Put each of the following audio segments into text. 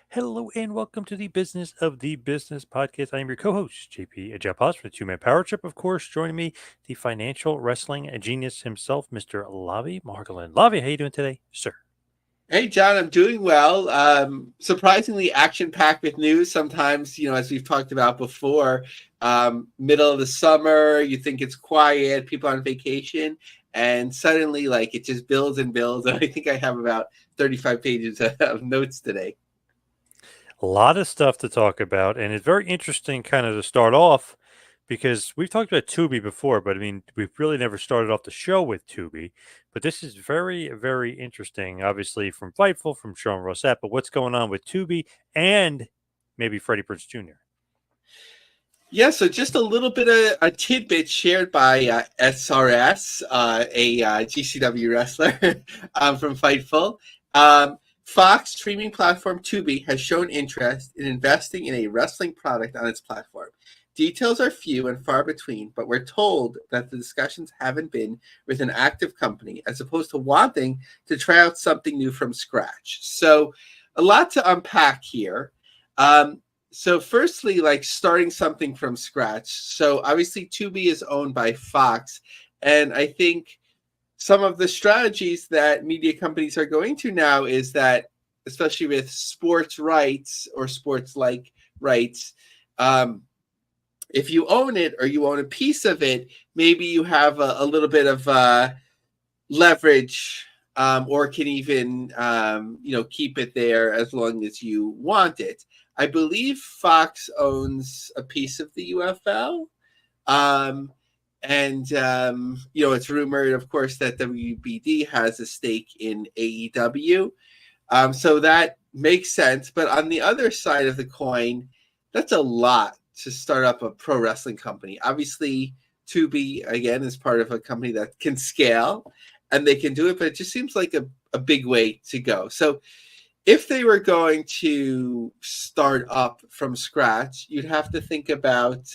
Hello and welcome to the Business of the Business podcast. I am your co-host, JP Ajapaz for the Two Man Power Trip. Of course, joining me, the financial wrestling genius himself, Mr. Lavie Margolin. Lavie, how you doing today, sir? Hey, John, I'm doing well. Surprisingly action-packed with news. Sometimes, as we've talked about before, middle of the summer, you think it's quiet, people on vacation, and suddenly, like, it just builds and builds. And I think I have about 35 pages of notes today. A lot of stuff to talk about, and it's very interesting kind of to start off because we've talked about Tubi before, but I mean, we've really never started off the show with Tubi. But this is very, very interesting, obviously, from Fightful, from Sean Rossett, but what's going on with Tubi and maybe Freddie Prinze Jr. Yeah, so just a little bit of a tidbit shared by SRS, a GCW wrestler from Fightful. Fox streaming platform Tubi has shown interest in investing in a wrestling product on its platform. Details are few and far between, but we're told that the discussions haven't been with an active company as opposed to wanting to try out something new from scratch. So, a lot to unpack here. So firstly, like starting something from scratch. So obviously Tubi is owned by Fox. And I think some of the strategies that media companies are going to now is that, especially with sports rights or sports like rights, if you own it or you own a piece of it, maybe you have a little bit of leverage, or can even keep it there as long as you want it. I believe Fox owns a piece of the UFL. It's rumored, of course, that WBD has a stake in AEW. So that makes sense. But on the other side of the coin, that's a lot to start up a pro wrestling company. Obviously, Tubi, again, is part of a company that can scale and they can do it, but it just seems like a big way to go. So if they were going to start up from scratch, you'd have to think about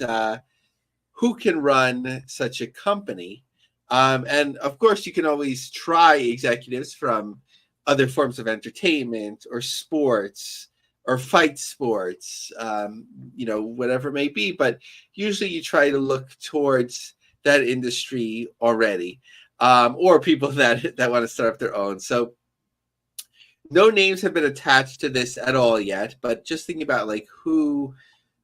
who can run such a company. And of course, you can always try executives from other forms of entertainment or sports or fight sports, whatever it may be. But usually you try to look towards that industry already, or people that want to start up their own. So no names have been attached to this at all yet, but just thinking about like who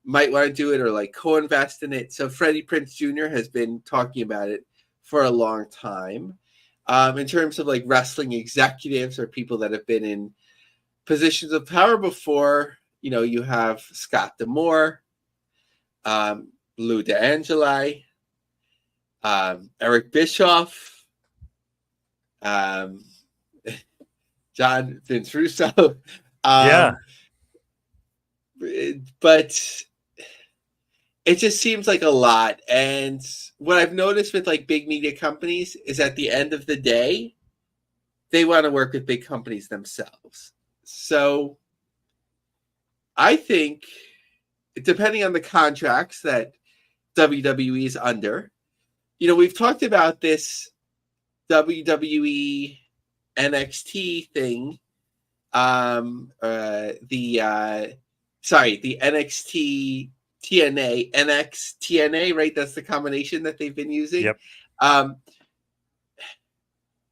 might want to do it or like co-invest in it. So Freddie Prinze Jr. has been talking about it for a long time. In terms of like wrestling executives or people that have been in positions of power before, you have Scott D'Amore, Lou DeAngeli, Eric Bischoff, John Vince Russo. Yeah. But it just seems like a lot. And what I've noticed with like big media companies is at the end of the day, they want to work with big companies themselves. So I think, depending on the contracts that WWE is under, we've talked about this WWE NXT thing, the NXT TNA, NX TNA, right? That's the combination that they've been using. Yep.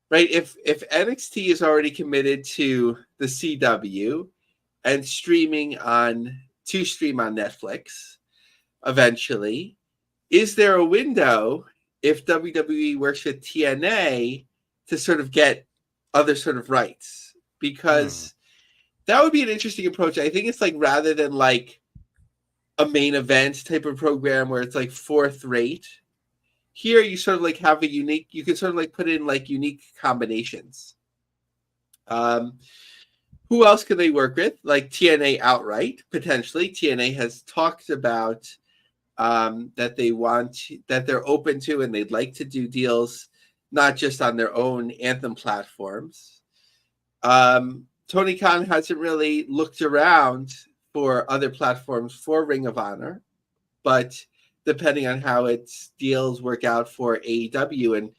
Right. If NXT is already committed to the CW and stream on Netflix eventually, is there a window if WWE works with TNA to sort of get other sort of rights? Because that would be an interesting approach. I think it's like rather than like a main event type of program where it's like fourth rate, here you sort of like have you can sort of like put in like unique combinations. Who else can they work with? Like TNA outright, potentially. TNA has talked about that they're open to and they'd like to do deals not just on their own Anthem platforms. Tony Khan hasn't really looked around for other platforms for Ring of Honor, but depending on how its deals work out for AEW and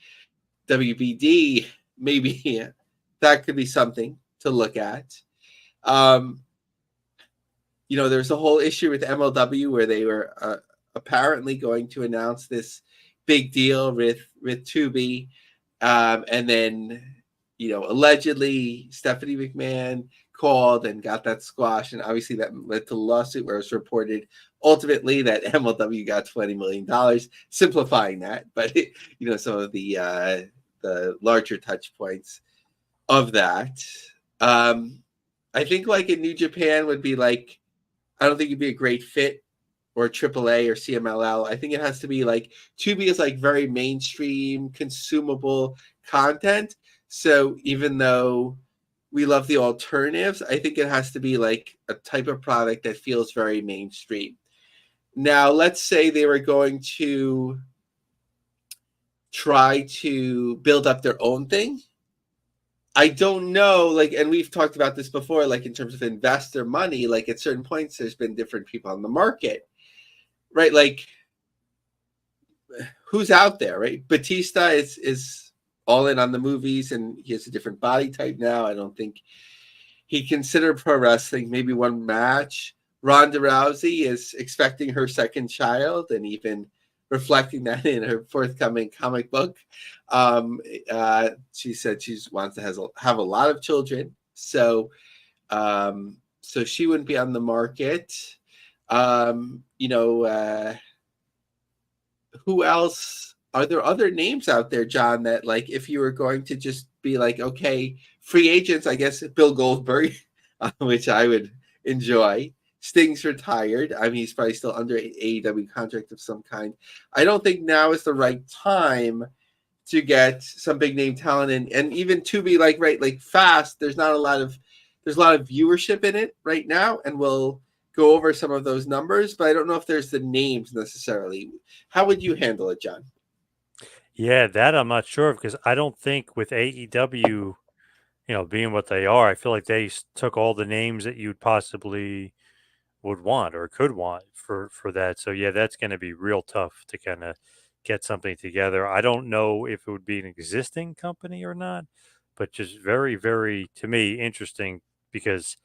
WBD, maybe that could be something to look at. there's a whole issue with MLW where they were apparently going to announce this big deal with TUBI, and then allegedly Stephanie McMahon called and got that squash, and obviously that led to a lawsuit where it was reported ultimately that MLW got $20 million, simplifying that, but some of the larger touch points of that. I think like in New Japan would be like, I don't think it'd be a great fit, or AAA or CMLL. I think it has to be like, Tubi is like very mainstream, consumable content. So even though we love the alternatives, I think it has to be like a type of product that feels very mainstream. Now, let's say they were going to try to build up their own thing. I don't know, like, and we've talked about this before, like in terms of investor money, like at certain points, there's been different people on the market, right? Like, who's out there, right? Batista is all in on the movies, and he has a different body type now. I don't think he considered pro wrestling, maybe one match. Ronda Rousey is expecting her second child, and even reflecting that in her forthcoming comic book. She said she wants to have a lot of children, so she wouldn't be on the market. Who else? Are there other names out there, John, that like if you were going to just be like, okay, free agents, I guess Bill Goldberg, which I would enjoy. Sting's retired. I mean, he's probably still under an AEW contract of some kind. I don't think now is the right time to get some big name talent in, and even to be like, right, like Fast. There's a lot of viewership in it right now, and we'll go over some of those numbers, but I don't know if there's the names necessarily. How would you handle it, John? Yeah, that I'm not sure of, because I don't think with AEW, being what they are, I feel like they took all the names that you'd possibly would want or could want for that. So yeah, that's going to be real tough to kind of get something together. I don't know if it would be an existing company or not, but just very, very, to me, interesting, because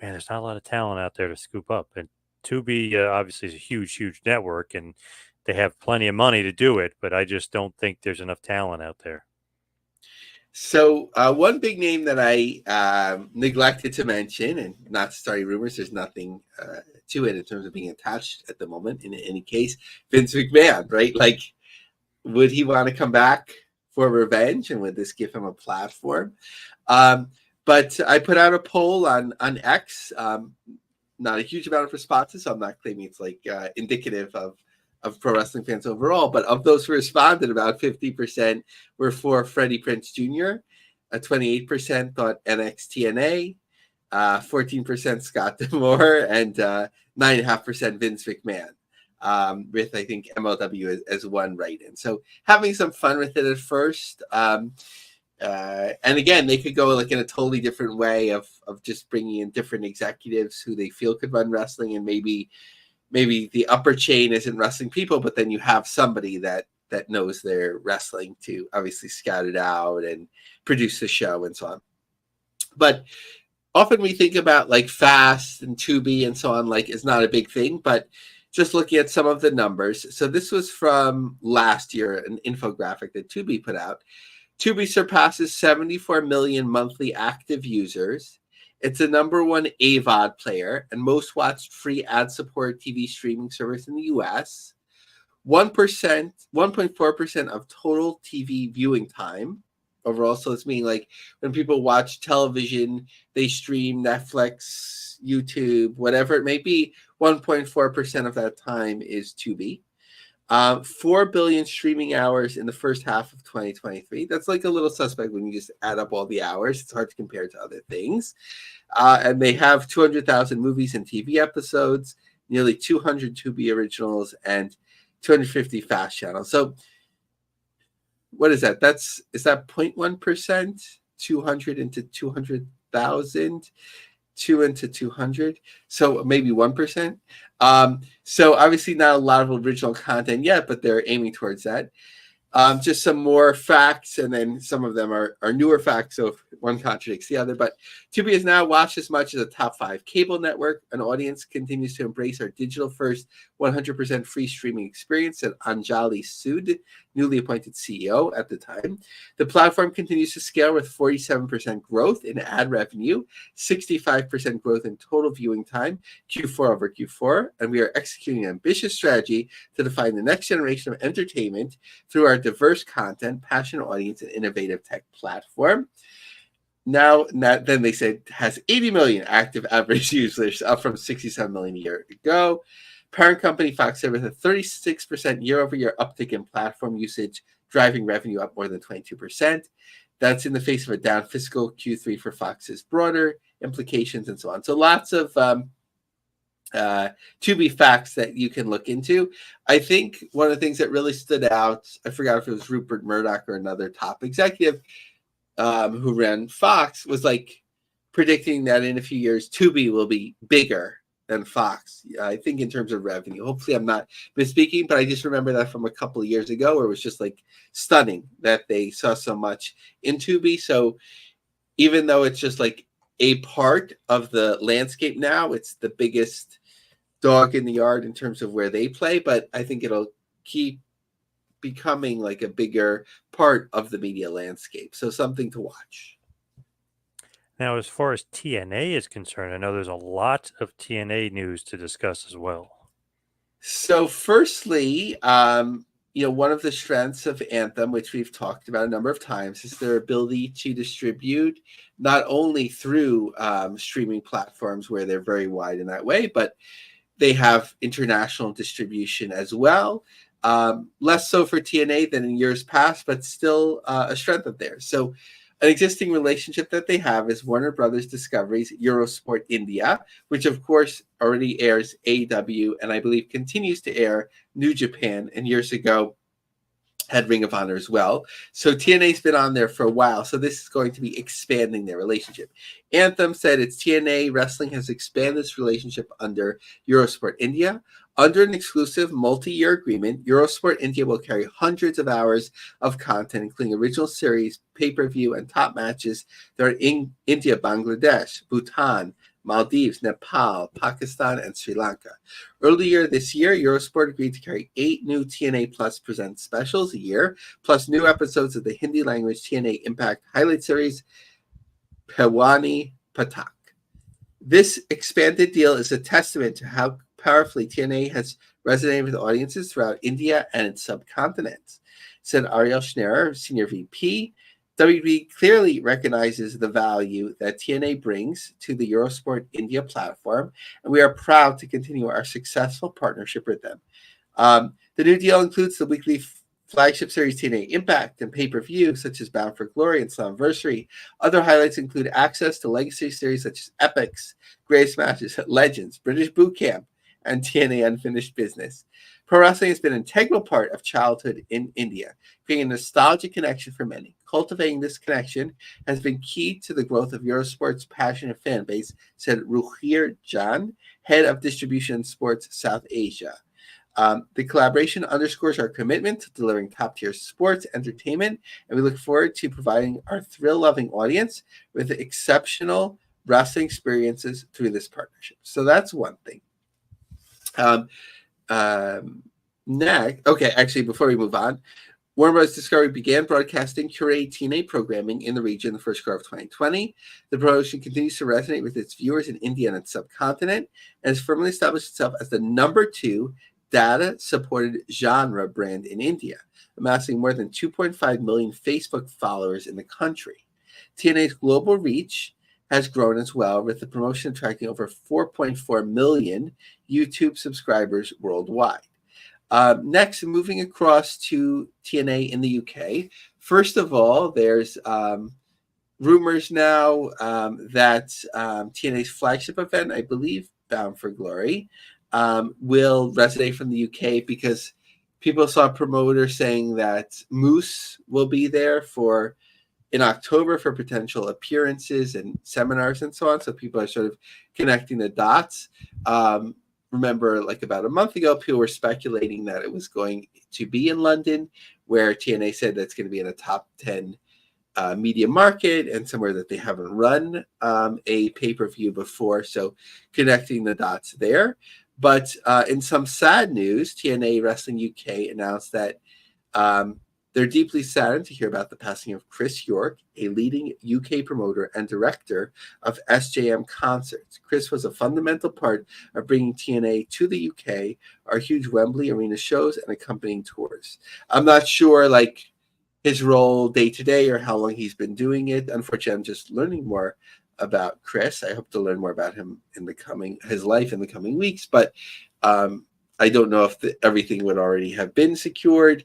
man, there's not a lot of talent out there to scoop up. And Tubi obviously is a huge, huge network, and they have plenty of money to do it, but I just don't think there's enough talent out there. So one big name that I neglected to mention, and not starting rumors, there's nothing to it in terms of being attached at the moment. In any case, Vince McMahon, right? Like, would he want to come back for revenge, and would this give him a platform? But I put out a poll on X. Not a huge amount of responses, so I'm not claiming it's like indicative of pro wrestling fans overall. But of those who responded, about 50% were for Freddie Prinze Jr., 28% thought NXTNA, 14% Scott D'Amore, and 9.5% Vince McMahon, with, I think, MLW as one write-in. So having some fun with it at first. And again, they could go like in a totally different way of just bringing in different executives who they feel could run wrestling, and maybe the upper chain isn't wrestling people, but then you have somebody that knows their wrestling to obviously scout it out and produce the show and so on. But often we think about like Fast and Tubi and so on, like it's not a big thing, but just looking at some of the numbers. So this was from last year, an infographic that Tubi put out. Tubi surpasses 74 million monthly active users. It's the number one AVOD player and most watched free ad-supported TV streaming service in the U.S. 1.4% of total TV viewing time overall. So it's meaning like when people watch television, they stream Netflix, YouTube, whatever it may be, 1.4% of that time is Tubi. 4 billion streaming hours in the first half of 2023. That's like a little suspect when you just add up all the hours. It's hard to compare to other things. And they have 200,000 movies and TV episodes, nearly 200 Tubi originals, and 250 fast channels. So what is that? Is that 0.1%? 200 into 200,000? 2 into 200, so maybe 1%. So obviously not a lot of original content yet, but they're aiming towards that. Just some more facts, and then some of them are newer facts, so one contradicts the other. But Tubi is now watched as much as a top 5 cable network. An audience continues to embrace our digital-first, 100% free streaming experience, said Anjali Sood, newly appointed CEO at the time. The platform continues to scale with 47% growth in ad revenue, 65% growth in total viewing time, Q4 over Q4, and we are executing an ambitious strategy to define the next generation of entertainment through our diverse content, passionate audience, and innovative tech platform. Now, then they said has 80 million active average users, up from 67 million a year ago. Parent company Fox said with a 36% year-over-year uptick in platform usage, driving revenue up more than 22%. That's in the face of a down fiscal Q3 for Fox's broader implications and so on. So lots of Tubi facts that you can look into. I think one of the things that really stood out, I forgot if it was Rupert Murdoch or another top executive who ran Fox, was like predicting that in a few years Tubi will be bigger than Fox. I think in terms of revenue. Hopefully I'm not misspeaking, but I just remember that from a couple of years ago where it was just like stunning that they saw so much in Tubi. So even though it's just like a part of the landscape now, it's the biggest dog in the yard in terms of where they play, but I think it'll keep becoming like a bigger part of the media landscape. So something to watch. Now, as far as TNA is concerned, I know there's a lot of TNA news to discuss as well. So firstly, one of the strengths of Anthem, which we've talked about a number of times, is their ability to distribute not only through streaming platforms where they're very wide in that way, but they have international distribution as well. Less so for TNA than in years past, but still a strength of theirs. So an existing relationship that they have is Warner Brothers Discovery's Eurosport India, which of course already airs AEW and I believe continues to air New Japan, and years ago had Ring of Honor as well. So TNA's been on there for a while. So this is going to be expanding their relationship. Anthem said its TNA Wrestling has expanded its relationship under Eurosport India. Under an exclusive multi-year agreement, Eurosport India will carry hundreds of hours of content, including original series, pay-per-view, and top matches that are in India, Bangladesh, Bhutan, Maldives, Nepal, Pakistan, and Sri Lanka. Earlier this year, Eurosport agreed to carry 8 new TNA Plus Presents specials a year, plus new episodes of the Hindi language TNA Impact highlight series, Pewani Patak. This expanded deal is a testament to how powerfully TNA has resonated with audiences throughout India and its subcontinent, said Ariel Schneer, Senior VP. WWE clearly recognizes the value that TNA brings to the Eurosport India platform, and we are proud to continue our successful partnership with them. The new deal includes the weekly flagship series TNA Impact and pay-per-view, such as Bound for Glory and Slammiversary. Other highlights include access to legacy series such as Epics, Greatest Matches, Legends, British Boot Camp, and TNA Unfinished Business. Pro wrestling has been an integral part of childhood in India, creating a nostalgic connection for many. Cultivating this connection has been key to the growth of Eurosport's passionate fan base, said Ruchir Jan, head of distribution sports South Asia. The collaboration underscores our commitment to delivering top-tier sports entertainment, and we look forward to providing our thrill-loving audience with exceptional wrestling experiences through this partnership. So that's one thing. Next, okay, actually, before we move on, Warner Bros. Discovery began broadcasting curated TNA programming in the region in the first quarter of 2020. The promotion continues to resonate with its viewers in India and its subcontinent, and has firmly established itself as the number 2 data-supported genre brand in India, amassing more than 2.5 million Facebook followers in the country. TNA's global reach has grown as well, with the promotion attracting over 4.4 million YouTube subscribers worldwide. Next, moving across to TNA in the UK. First of all, there's rumors now that TNA's flagship event, I believe Bound for Glory, will resonate from the UK because people saw a promoter saying that Moose will be there in October for potential appearances and seminars and so on. So people are sort of connecting the dots. Remember, like about a month ago, people were speculating that it was going to be in London, where TNA said that's going to be in a top 10 media market and somewhere that they haven't run a pay-per-view before. So connecting the dots there. But in some sad news, TNA Wrestling UK announced that they're deeply saddened to hear about the passing of Chris York, a leading UK promoter and director of SJM Concerts. Chris was a fundamental part of bringing TNA to the UK, our huge Wembley Arena shows and accompanying tours. I'm not sure, like, his role day to day or how long he's been doing it. Unfortunately, I'm just learning more about Chris. I hope to learn more about him his life in the coming weeks, but I don't know if everything would already have been secured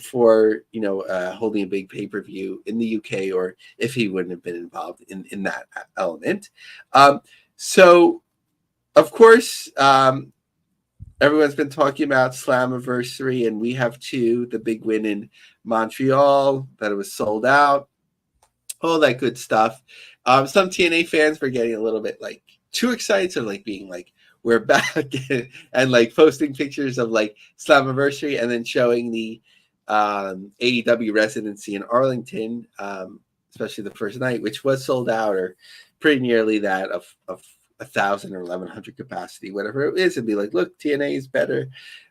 for holding a big pay-per-view in the UK, or if he wouldn't have been involved in that element. So of course, everyone's been talking about Slammiversary, and we have too. The big win in Montreal, that it was sold out, all that good stuff. Some TNA fans were getting a little bit like too excited, so like being like, we're back, and like posting pictures of like Slammiversary and then showing the AEW residency in Arlington, especially the first night, which was sold out, or pretty nearly that of 1,000 or 1,100 capacity, whatever it is, and be like, look, TNA is better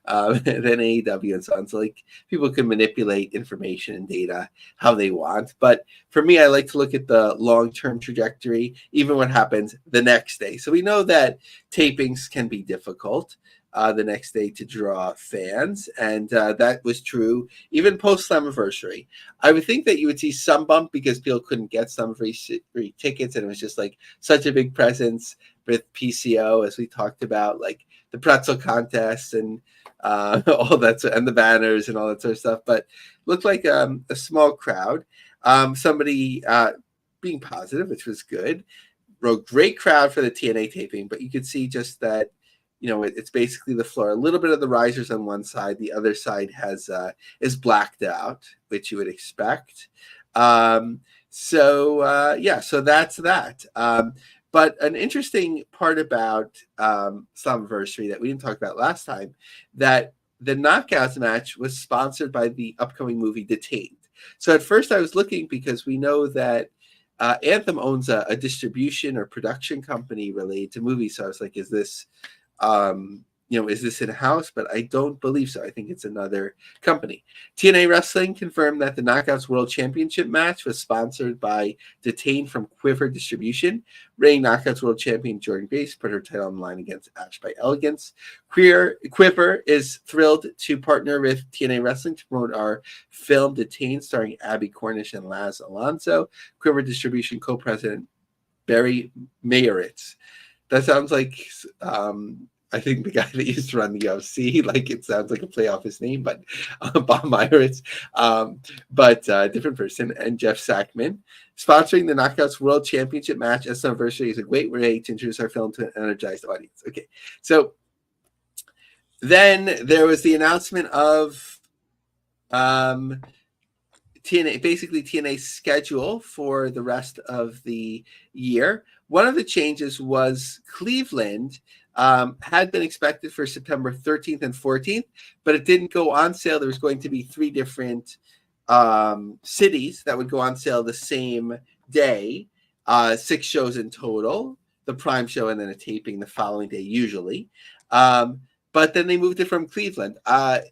than AEW and so on. So like people can manipulate information and data how they want. But for me, I like to look at the long-term trajectory, even what happens the next day. So we know that tapings can be difficult the next day to draw fans, and that was true even post Slammiversary. I would think that you would see some bump because people couldn't get Slammiversary tickets, and it was just like such a big presence with PCO, as we talked about, like the pretzel contests and all that, and the banners and all that sort of stuff. But looked like a small crowd. Somebody being positive, which was good. Wrote great crowd for the TNA taping, but you could see just that, it's basically the floor. A little bit of the risers on one side, the other side is blacked out, which you would expect. So that's that. But an interesting part about Slammiversary that we didn't talk about last time, that the Knockouts match was sponsored by the upcoming movie Detained. So at first I was looking, because we know that Anthem owns a distribution or production company related to movies. So I was like, is this is this in-house? But I don't believe so. I think it's another company. TNA Wrestling confirmed that the Knockouts World Championship match was sponsored by Detained from Quiver Distribution. Reigning Knockouts World Champion Jordan Grace put her title on the line against Ash by Elegance. Quiver is thrilled to partner with TNA Wrestling to promote our film Detained, starring Abby Cornish and Laz Alonso. Quiver Distribution co-president Barry Mayoritz. That sounds like I think the guy that used to run the UFC, like it sounds like a play off his name, but Bob Myritz, but different person. And Jeff Sackman. Sponsoring the Knockouts World Championship match as Slammiversary is a great way to introduce our film to an energized audience. Okay, so then there was the announcement of TNA's schedule for the rest of the year. One of the changes was Cleveland had been expected for September 13th and 14th, but it didn't go on sale. There was going to be 3 different cities that would go on sale the same day, 6 shows in total, the prime show and then a taping the following day usually. But then they moved it from Cleveland. I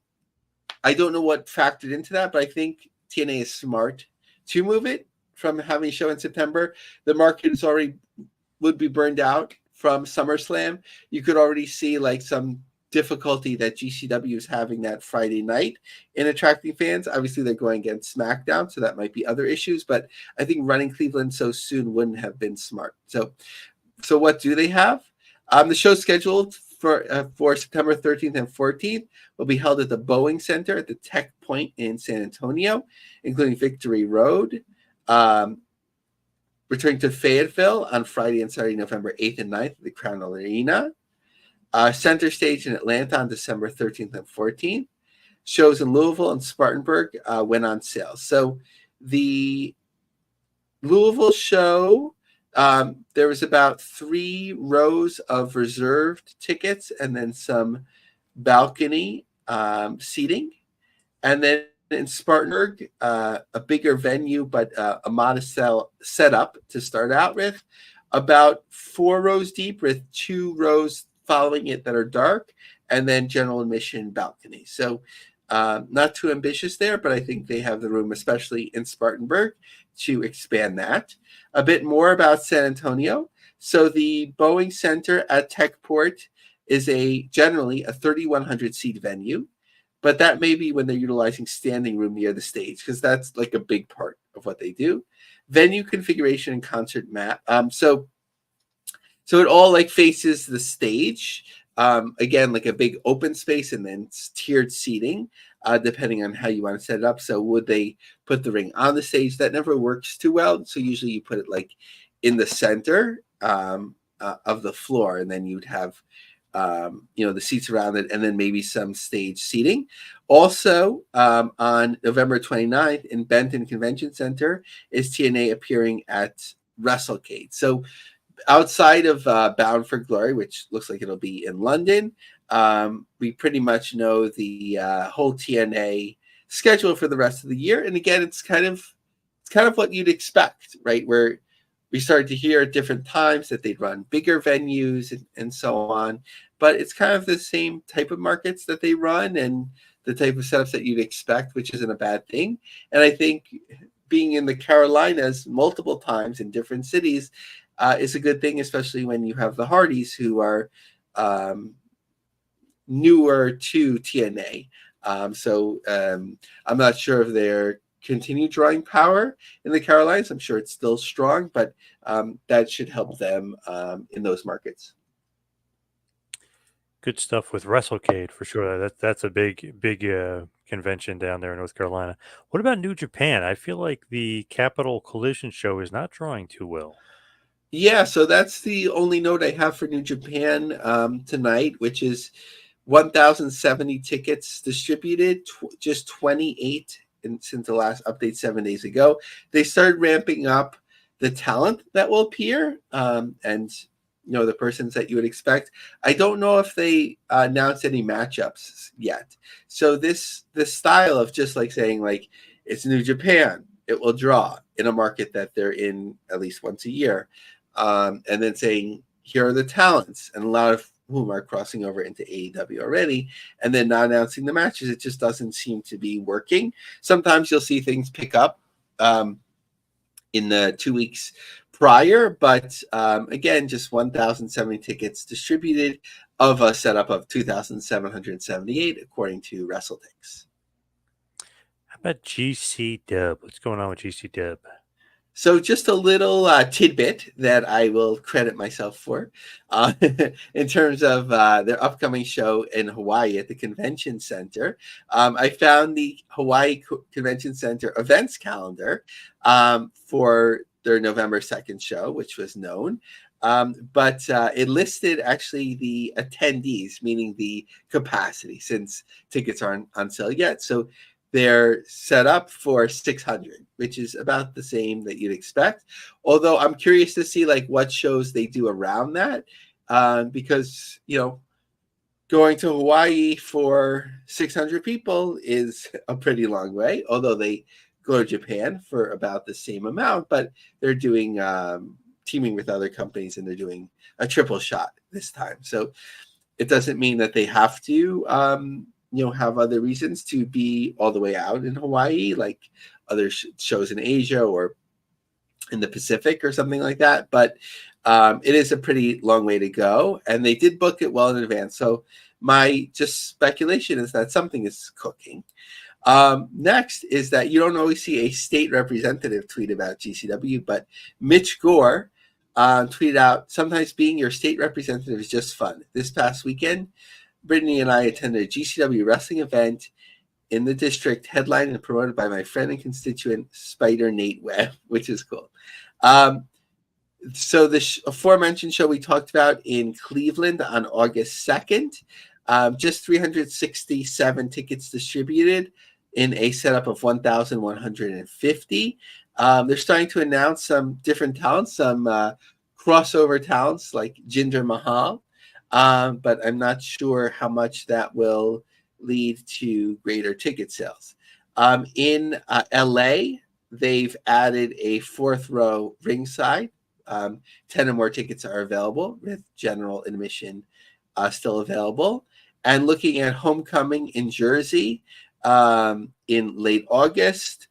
don't know what factored into that, but I think TNA is smart to move it from having a show in September. The market is already would be burned out from SummerSlam. You could already see like some difficulty that GCW is having that Friday night in attracting fans. Obviously, they're going against SmackDown, so that might be other issues. But I think running Cleveland so soon wouldn't have been smart. So what do they have? The show scheduled for September 13th and 14th will be held at the Boeing Center at the Tech Point in San Antonio, including Victory Road. Returning to Fayetteville on Friday and Saturday, November 8th and 9th at the Crown Arena. Center Stage in Atlanta on December 13th and 14th. Shows in Louisville and Spartanburg went on sale. So the Louisville show, there was about 3 rows of reserved tickets and then some balcony seating. And then in Spartanburg, a bigger venue, but a modest setup to start out with. About 4 rows deep with 2 rows following it that are dark, and then general admission balcony. So not too ambitious there, but I think they have the room, especially in Spartanburg, to expand that. A bit more about San Antonio. So the Boeing Center at Techport is generally a 3,100 seat venue, but that may be when they're utilizing standing room near the stage, because that's like a big part of what they do. Venue configuration and concert map. So it all like faces the stage. Again, like a big open space, and then tiered seating, depending on how you want to set it up. So would they put the ring on the stage? That never works too well. So usually you put it like in the center of the floor, and then you'd have the seats around it, and then maybe some stage seating. Also, on November 29th in Benton Convention Center is TNA appearing at WrestleCade. So outside of Bound for Glory, which looks like it'll be in London, we pretty much know the whole TNA schedule for the rest of the year. And again, it's kind of what you'd expect, right? Where we started to hear at different times that they'd run bigger venues and so on, but it's kind of the same type of markets that they run and the type of setups that you'd expect, which isn't a bad thing. And I think being in the Carolinas multiple times in different cities is a good thing, especially when you have the Hardys, who are newer to TNA. So I'm not sure if they're continue drawing power in the Carolinas. I'm sure it's still strong, but that should help them in those markets. Good stuff with WrestleCade for sure. That's a big convention down there in North Carolina. What about New Japan? I feel like the Capital Collision show is not drawing too well. Yeah, so that's the only note I have for New Japan tonight, which is 1,070 tickets distributed, just 28 since the last update 7 days ago. They started ramping up the talent that will appear, and the persons that you would expect. I don't know if they announced any matchups yet. So this style of just like saying like it's New Japan, it will draw in a market that they're in at least once a year, and then saying here are the talents, and a lot of whom are crossing over into AEW already, and then not announcing the matches. It just doesn't seem to be working. Sometimes you'll see things pick up in the 2 weeks prior, but again, just 1,070 tickets distributed of a setup of 2,778, according to WrestleTix. How about GCW? What's going on with GCW? So just a little tidbit that I will credit myself for in terms of their upcoming show in Hawaii at the Convention Center. I found the Hawaii Convention Center events calendar for their November 2nd show, which was known. But it listed actually the attendees, meaning the capacity, since tickets aren't on sale yet. So they're set up for 600, which is about the same that you'd expect. Although I'm curious to see like what shows they do around that, because going to Hawaii for 600 people is a pretty long way. Although they go to Japan for about the same amount, but they're doing teaming with other companies, and they're doing a triple shot this time. So it doesn't mean that they have to have other reasons to be all the way out in Hawaii, like other shows in Asia or in the Pacific or something like that. But it is a pretty long way to go, and they did book it well in advance. So my just speculation is that something is cooking. Next is that you don't always see a state representative tweet about GCW, but Mitch Gore tweeted out, sometimes being your state representative is just fun. This past weekend, Brittany and I attended a GCW wrestling event in the district, headlined and promoted by my friend and constituent Spider Nate Webb, which is cool. So the aforementioned show we talked about in Cleveland on August 2nd, just 367 tickets distributed in a setup of 1,150. They're starting to announce some different talents, some crossover talents like Jinder Mahal, but I'm not sure how much that will lead to greater ticket sales. In LA, they've added a fourth row ringside. 10 or more tickets are available with general admission still available. And looking at Homecoming in Jersey in late August,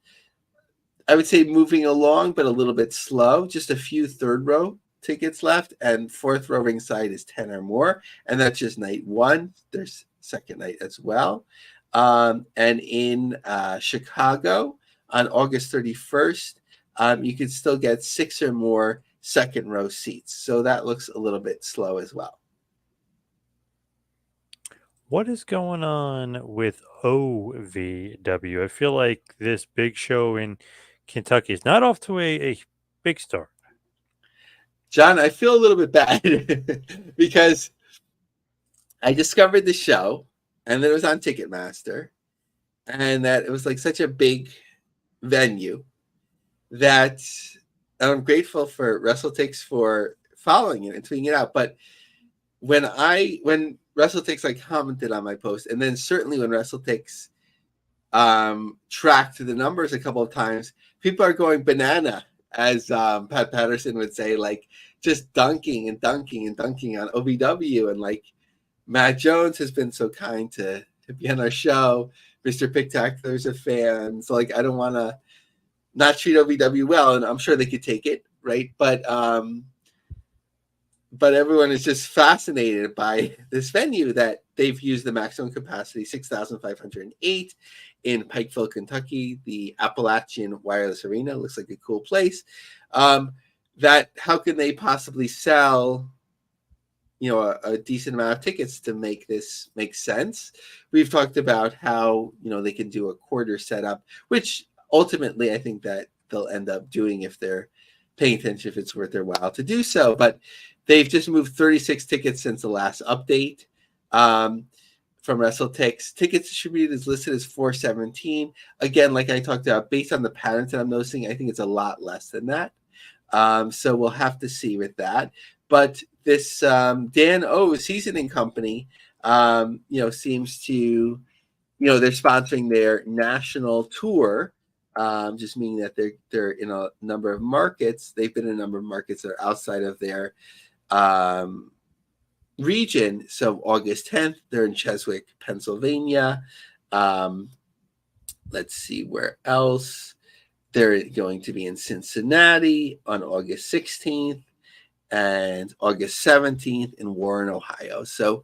I would say moving along, but a little bit slow. Just a few third row tickets left, and fourth row ringside is 10 or more. And that's just night one. There's second night as well. And in Chicago on August 31st, you can still get 6 or more second row seats. So that looks a little bit slow as well. What is going on with OVW? I feel like this big show in Kentucky is not off to a big start. John, I feel a little bit bad because I discovered the show and then it was on Ticketmaster and that it was like such a big venue that I'm grateful for WrestleTix for following it and tweeting it out. But when WrestleTix like commented on my post, and then certainly when WrestleTix tracked the numbers a couple of times, people are going banana, as Pat Patterson would say, like just dunking and dunking and dunking on OVW. And like Matt Jones has been so kind to be on our show. Mr. Pictacular's a fan. So like I don't want to not treat OVW well, and I'm sure they could take it, right? But everyone is just fascinated by this venue that they've used the maximum capacity, 6,508 in Pikeville, Kentucky. The Appalachian Wireless Arena looks like a cool place. That how can they possibly sell, a decent amount of tickets to make this make sense? We've talked about how, they can do a quarter setup, which ultimately I think that they'll end up doing if they're paying attention, if it's worth their while to do so. But they've just moved 36 tickets since the last update from WrestleTix. Tickets distributed is listed as 417. Again, like I talked about, based on the patterns that I'm noticing, I think it's a lot less than that. So we'll have to see with that. But this Dan O Seasoning Company, seems to, they're sponsoring their national tour. Just meaning that they're in a number of markets. They've been in a number of markets that are outside of their region. So August 10th, they're in Cheswick, Pennsylvania. Let's see where else. They're going to be in Cincinnati on August 16th and August 17th in Warren, Ohio. So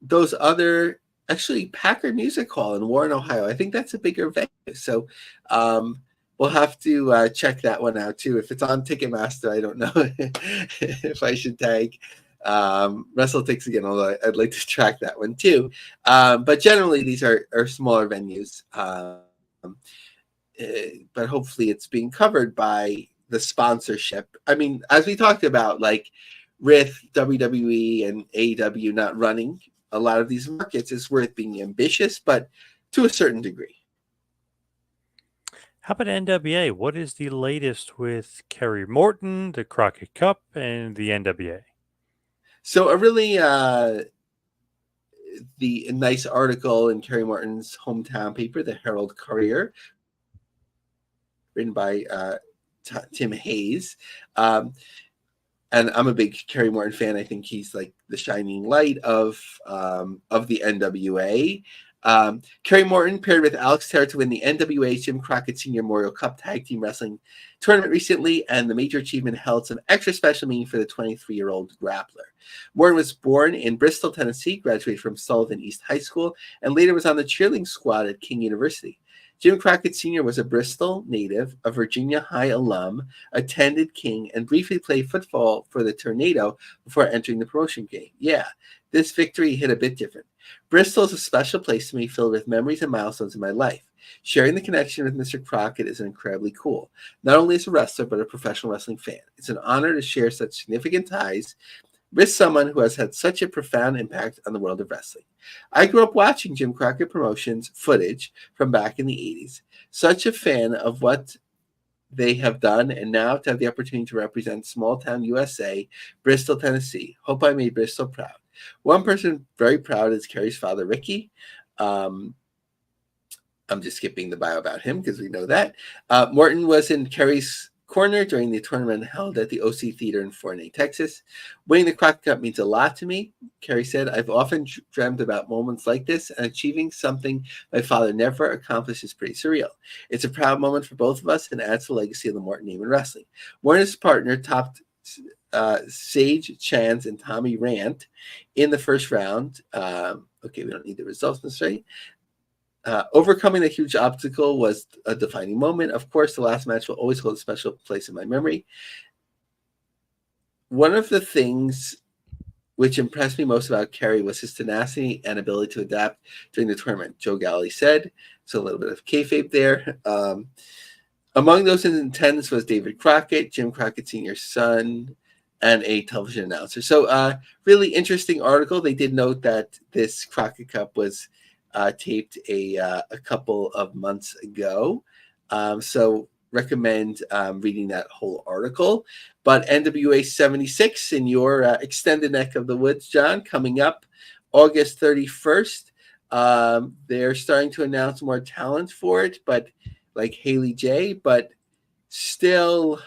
those other, actually Packard Music Hall in Warren, Ohio, I think that's a bigger venue. So we'll have to check that one out too. If it's on Ticketmaster, I don't know if I should tag WrestleTix again, although I'd like to track that one too. But generally, these are smaller venues. But hopefully it's being covered by the sponsorship. I mean, as we talked about, like with WWE and AEW not running a lot of these markets, it's worth being ambitious, but to a certain degree. How about NWA? What is the latest with Kerry Morton, the Crockett Cup, and the NWA? So a really the nice article in Kerry Morton's hometown paper, the Herald Courier, written by Tim Hayes. And I'm a big Kerry Morton fan. I think he's like the shining light of the NWA. Kerry Morton paired with Alex Terra to win the NWA Jim Crockett Senior Memorial Cup Tag Team Wrestling Tournament recently, and the major achievement held some extra special meaning for the 23-year-old grappler. Morton was born in Bristol, Tennessee, graduated from Sullivan East High School, and later was on the cheerleading squad at King University. Jim Crockett Sr. was a Bristol native, a Virginia High alum, attended King, and briefly played football for the Tornado before entering the promotion game. Yeah, this victory hit a bit different. Bristol is a special place to me, filled with memories and milestones in my life. Sharing the connection with Mr. Crockett is incredibly cool, not only as a wrestler, but a professional wrestling fan. It's an honor to share such significant ties with someone who has had such a profound impact on the world of wrestling. I grew up watching Jim Crockett Promotions footage from back in the 80s. Such a fan of what they have done, and now to have the opportunity to represent small town USA, Bristol, Tennessee. Hope I made Bristol proud. One person very proud is Kerry's father, Ricky. I'm just skipping the bio about him because we know that. Morton was in Kerry's corner during the tournament held at the OC Theater in Forney, Texas. Winning the Crockett Cup means a lot to me, Kerry said. I've often dreamt about moments like this, and achieving something my father never accomplished is pretty surreal. It's a proud moment for both of us and adds to the legacy of the Morton name in wrestling. Warner's partner topped Sage Chance and Tommy Rant in the first round. Okay, we don't need the results necessarily. Overcoming a huge obstacle was a defining moment. Of course, the last match will always hold a special place in my memory. One of the things which impressed me most about Kerry was his tenacity and ability to adapt during the tournament, Joe Galley said. So a little bit of kayfabe there. Among those in attendance was David Crockett, Jim Crockett Sr.'s son, and a television announcer. So really interesting article. They did note that this Crockett Cup was taped a couple of months ago. So recommend reading that whole article. But NWA 76 in your extended neck of the woods, John, coming up August 31st. They're starting to announce more talent for it, but like Haley J, but still,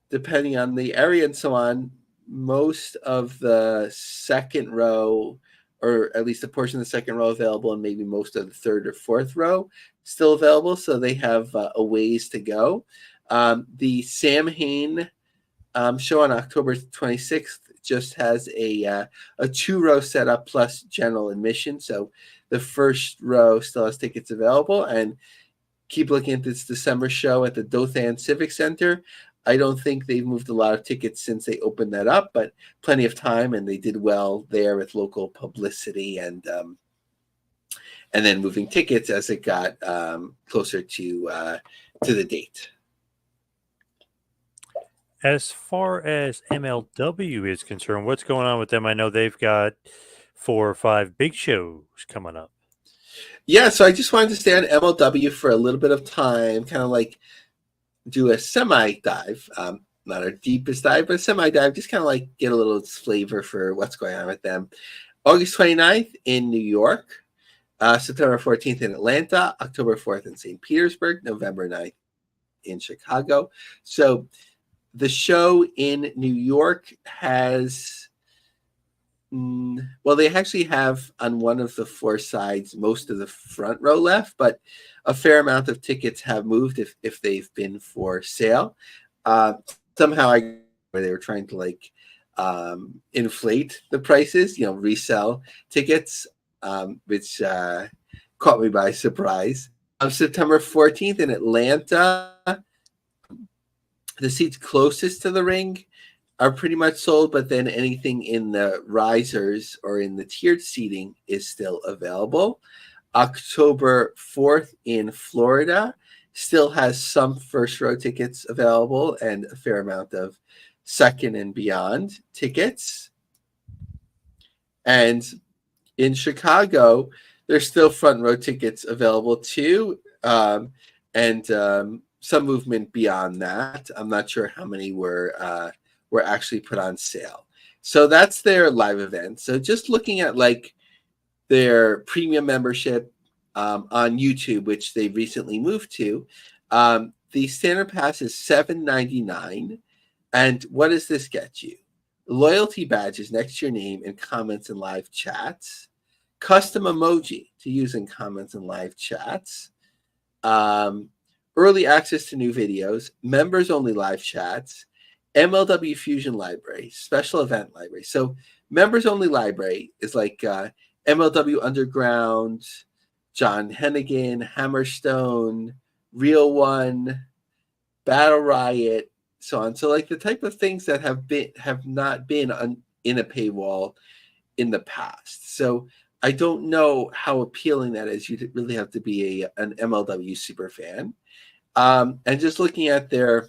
depending on the area and so on, most of the second row, or at least a portion of the second row available, and maybe most of the third or fourth row still available. So they have a ways to go. The Sam Hain show on October 26th just has a 2-row setup plus general admission. So the first row still has tickets available, and keep looking at this December show at the Dothan Civic Center. I don't think they've moved a lot of tickets since they opened that up, but plenty of time, and they did well there with local publicity and then moving tickets as it got closer to the date. As far as MLW is concerned, what's going on with them? I know they've got 4 or 5 big shows coming up. Yeah, so I just wanted to stay on MLW for a little bit of time, kind of like do a semi-dive, not our deepest dive, but a semi-dive, just kind of like get a little flavor for what's going on with them. August 29th in New York, September 14th in Atlanta, October 4th in St. Petersburg, November 9th in Chicago. So the show in New York has, well, they actually have on one of the 4 sides most of the front row left, but a fair amount of tickets have moved if they've been for sale. Somehow where they were trying to like inflate the prices, resell tickets, which caught me by surprise. September 14th in Atlanta, the seats closest to the ring are pretty much sold, but then anything in the risers or in the tiered seating is still available. October 4th in Florida still has some first row tickets available and a fair amount of second and beyond tickets. And in Chicago, there's still front row tickets available too, and some movement beyond that. I'm not sure how many were actually put on sale. So that's their live event. So just looking at like their premium membership on YouTube, which they recently moved to, the standard pass is $7.99. And what does this get you? Loyalty badges next to your name and comments in live chats, custom emoji to use in comments and live chats, early access to new videos, members only live chats, MLW Fusion Library, special event library. So members only library is like MLW Underground, John Hennigan, Hammerstone, Real One, Battle Riot, so on. So like the type of things that have not been in a paywall in the past. So I don't know how appealing that is. You really have to be an MLW super fan. And just looking at their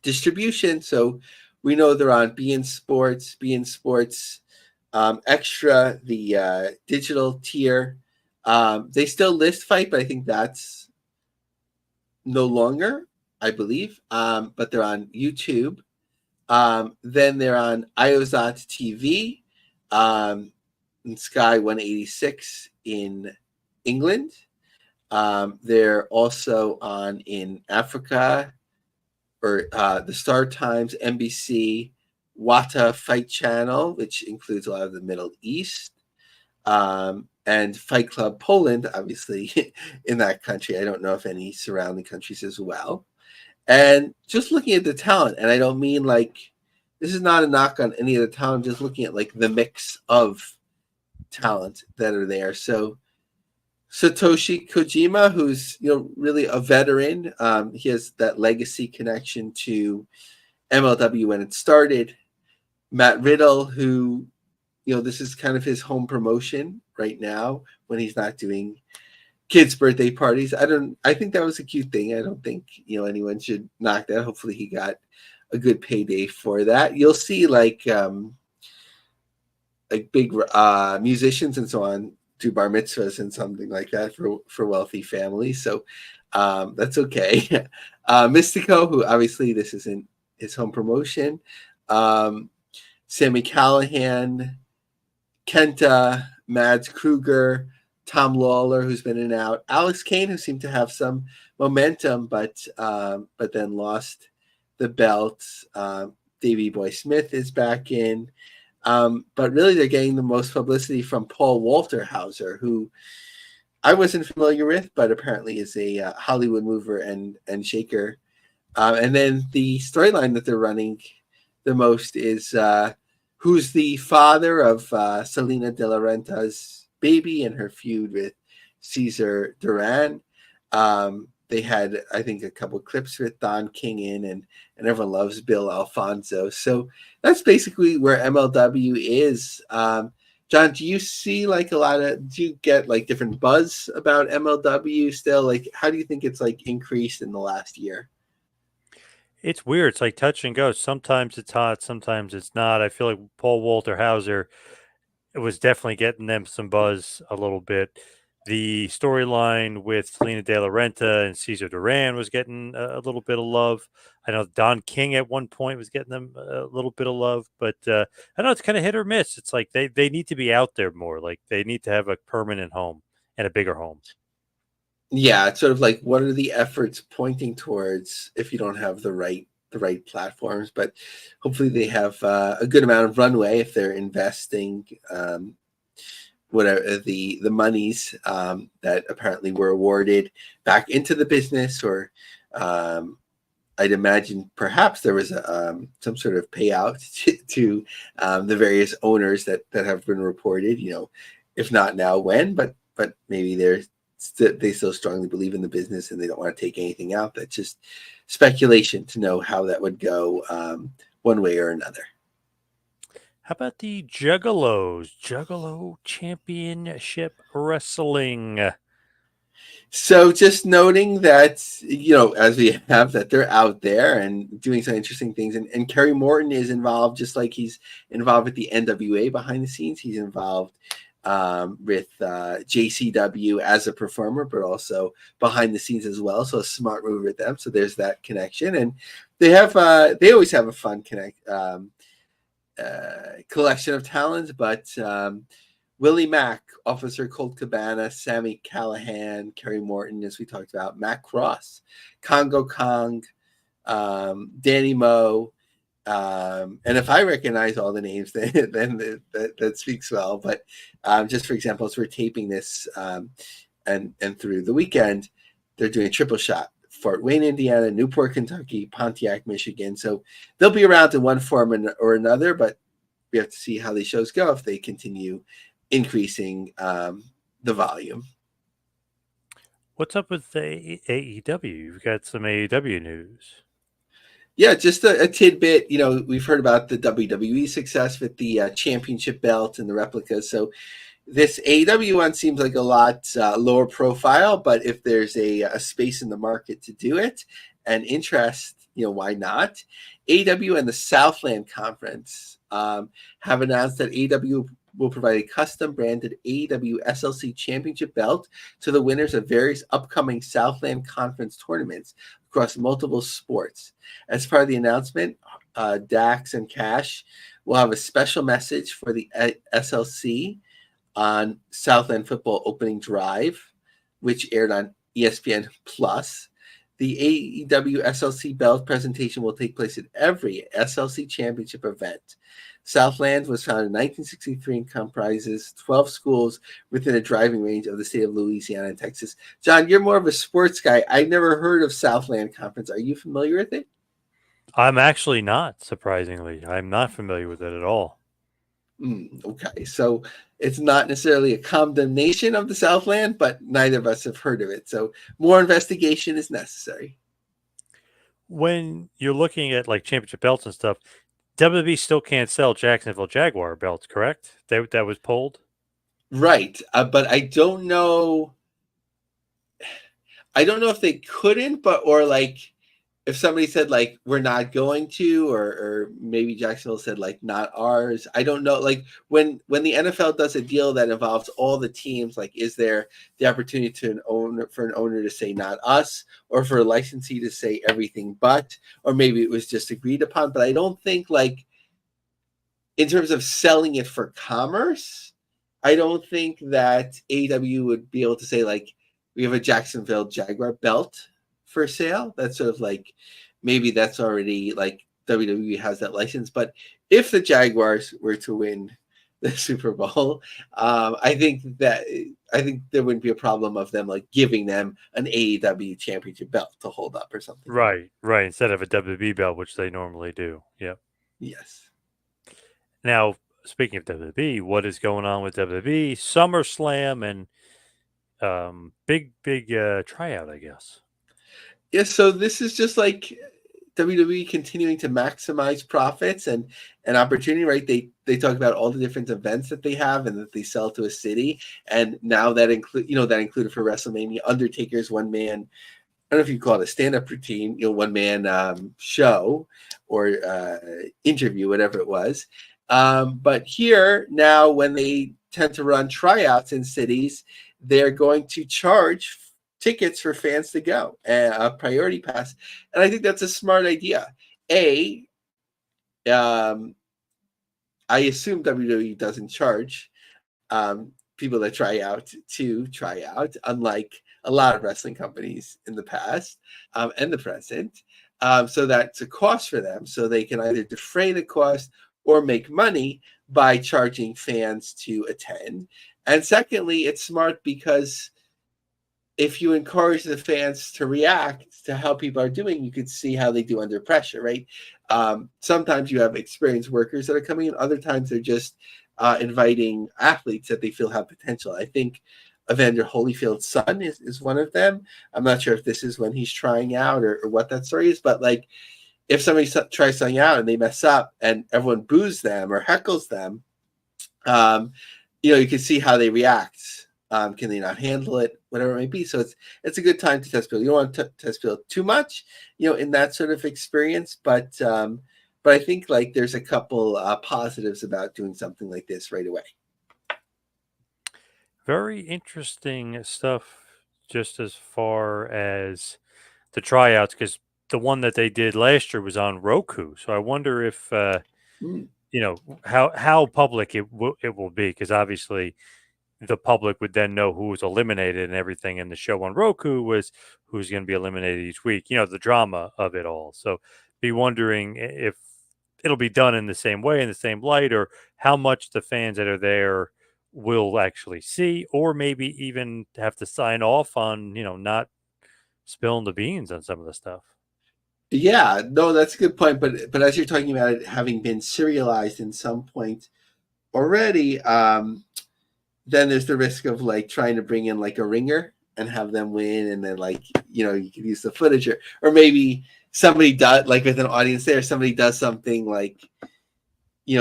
distribution, so we know they're on beIN Sports Extra, the digital tier. They still list Fight, but I think that's no longer, I believe. But they're on YouTube. Then they're on iOzot TV, and Sky 186 in England. They're also on in Africa, or the Star Times, NBC, Wata Fight Channel, which includes a lot of the Middle East, and Fight Club Poland, obviously, in that country. I don't know if any surrounding countries as well. And just looking at the talent, and I don't mean like, this is not a knock on any of the talent, just looking at like the mix of talent that are there. So Satoshi Kojima, who's really a veteran, he has that legacy connection to MLW when it started. Matt Riddle, who this is kind of his home promotion right now when he's not doing kids' birthday parties. I think that was a cute thing. I don't think anyone should knock that. Hopefully he got a good payday for that. You'll see like big musicians and so on do bar mitzvahs and something like that for wealthy families. So that's okay. Mystico, who obviously this isn't his home promotion. Sammy Callahan, Kenta, Mads Kruger, Tom Lawler, who's been in and out, Alex Kane, who seemed to have some momentum, but then lost the belt. Davey Boy Smith is back in. But really, they're getting the most publicity from Paul Walterhauser, who I wasn't familiar with, but apparently is a Hollywood mover and shaker. And then the storyline that they're running the most is who's the father of Selena De La Renta's baby and her feud with Cesar Duran. They had, I think, a couple clips with Don King in, and everyone loves Bill Alfonso. So that's basically where MLW is. John, do you see like do you get like different buzz about MLW still? Like, how do you think it's like increased in the last year? It's weird. It's like touch and go. Sometimes it's hot, sometimes it's not. I feel like Paul Walter Hauser was definitely getting them some buzz a little bit. The storyline with Selena De La Renta and Cesar Duran was getting a little bit of love. I know Don King at one point was getting them a little bit of love, but I know it's kind of hit or miss. It's like they need to be out there more. Like they need to have a permanent home and a bigger home. Yeah, it's sort of like, what are the efforts pointing towards if you don't have the right platforms? But hopefully they have a good amount of runway if they're investing whatever the monies that apparently were awarded back into the business, or I'd imagine perhaps there was some sort of payout to the various owners that have been reported. If not now, when? But maybe they still strongly believe in the business and they don't want to take anything out. That's just speculation to know how that would go one way or another. How about the Juggalos? Juggalo Championship Wrestling. So just noting that, as we have, that they're out there and doing some interesting things. And Kerry Morton is involved, just like he's involved with the NWA behind the scenes. He's involved with JCW as a performer, but also behind the scenes as well. So a smart move with them. So there's that connection. And they always have a fun collection of talents, but Willie Mack, Officer Colt Cabana, Sammy Callahan, Kerry Morton, as we talked about, Matt Cross, Congo Kong, Danny Moe, and if I recognize all the names, then that speaks well. But just for example, as we're taping this and through the weekend, they're doing a triple shot. Fort Wayne, Indiana, Newport, Kentucky, Pontiac, Michigan. So they'll be around in one form or another, but we have to see how these shows go if they continue increasing the volume. What's up with the AEW? You've got some AEW news. Yeah, just a tidbit. We've heard about the WWE success with the championship belt and the replicas. So this AEW one seems like a lot lower profile, but if there's a space in the market to do it and interest, why not? AEW and the Southland Conference have announced that AEW will provide a custom branded AEW SLC championship belt to the winners of various upcoming Southland Conference tournaments across multiple sports. As part of the announcement, Dax and Cash will have a special message for the SLC on Southland Football Opening Drive, which aired on ESPN Plus. The AEW SLC belt presentation will take place at every SLC championship event. Southland was founded in 1963 and comprises 12 schools within a driving range of the state of Louisiana and Texas. John, you're more of a sports guy. I never heard of Southland Conference. Are you familiar with it? I'm actually not, surprisingly. I'm not familiar with it at all. Okay, so it's not necessarily a condemnation of the Southland, but neither of us have heard of it. So more investigation is necessary. When you're looking at like championship belts and stuff, WWE still can't sell Jacksonville Jaguar belts, correct? That was pulled. Right, but I don't know. I don't know if they couldn't, but or like if somebody said like we're not going to, or maybe Jacksonville said like not ours. I don't know. Like when the NFL does a deal that involves all the teams, like is there the opportunity to an owner to say not us, or for a licensee to say everything but, or maybe it was just agreed upon. But I don't think like in terms of selling it for commerce, I don't think that AEW would be able to say like we have a Jacksonville Jaguar belt for sale. That's sort of like maybe that's already like WWE has that license. But if the Jaguars were to win the Super Bowl, I think there wouldn't be a problem of them like giving them an AEW championship belt to hold up or something. Right, right. Instead of a WWE belt, which they normally do. Yep. Yes. Now, speaking of WWE, what is going on with WWE? SummerSlam and big tryout, I guess. Yeah, so this is just like WWE continuing to maximize profits and opportunity, right? They talk about all the different events that they have and that they sell to a city, and now that included for WrestleMania, Undertaker's one man. I don't know if you call it a stand-up routine, one man show or interview, whatever it was. But here now, when they tend to run tryouts in cities, they're going to charge tickets for fans to go, a priority pass, and I think that's a smart idea. Um, I assume WWE doesn't charge people that try out to try out, unlike a lot of wrestling companies in the past and the present. So that's a cost for them. So they can either defray the cost or make money by charging fans to attend. And secondly, it's smart because if you encourage the fans to react to how people are doing, you could see how they do under pressure, right? Sometimes you have experienced workers that are coming in. Other times they're just inviting athletes that they feel have potential. I think Evander Holyfield's son is one of them. I'm not sure if this is when he's trying out or what that story is, but like if somebody tries something out and they mess up and everyone boos them or heckles them, you can see how they react. Can they not handle it? Whatever it may be. So it's a good time to test people. You don't want to test people too much, in that sort of experience. But I think like there's a couple positives about doing something like this right away. Very interesting stuff, just as far as the tryouts, because the one that they did last year was on Roku. So I wonder if how public it will be, because obviously the public would then know who was eliminated and everything. And the show on Roku was who's going to be eliminated each week. The drama of it all. So be wondering if it'll be done in the same way, in the same light, or how much the fans that are there will actually see, or maybe even have to sign off on, not spilling the beans on some of the stuff. Yeah, no, that's a good point. But as you're talking about it having been serialized in some point already, then there's the risk of like trying to bring in like a ringer and have them win, and then like you can use the footage, or maybe somebody does like with an audience there, somebody does something like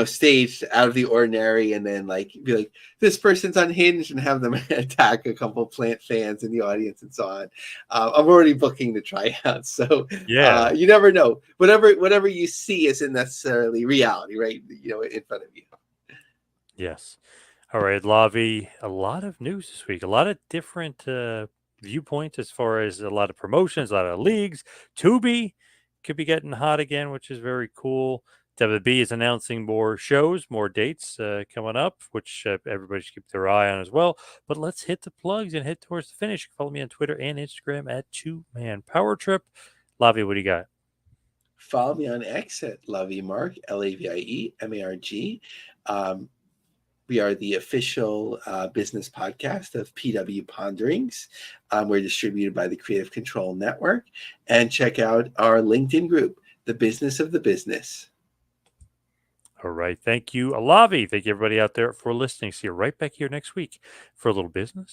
staged out of the ordinary, and then like be like this person's unhinged and have them attack a couple plant fans in the audience and so on. I'm already booking the tryouts, so Yeah. you never know. Whatever you see isn't necessarily reality, right? In front of you. Yes. All right, Lavie, a lot of news this week, a lot of different viewpoints as far as a lot of promotions, a lot of leagues. TUBI could be getting hot again, which is very cool. WB is announcing more shows, more dates coming up, which everybody should keep their eye on as well. But let's hit the plugs and head towards the finish. Follow me on Twitter and Instagram at 2Man Power Trip. Lavie, what do you got? Follow me on X at Lavie Mark, LAVIE MARG. We are the official business podcast of PW Ponderings. We're distributed by the Creative Control Network. And check out our LinkedIn group, The Business of the Business. All right. Thank you, Lavie. Thank you, everybody out there, for listening. See you right back here next week for a little business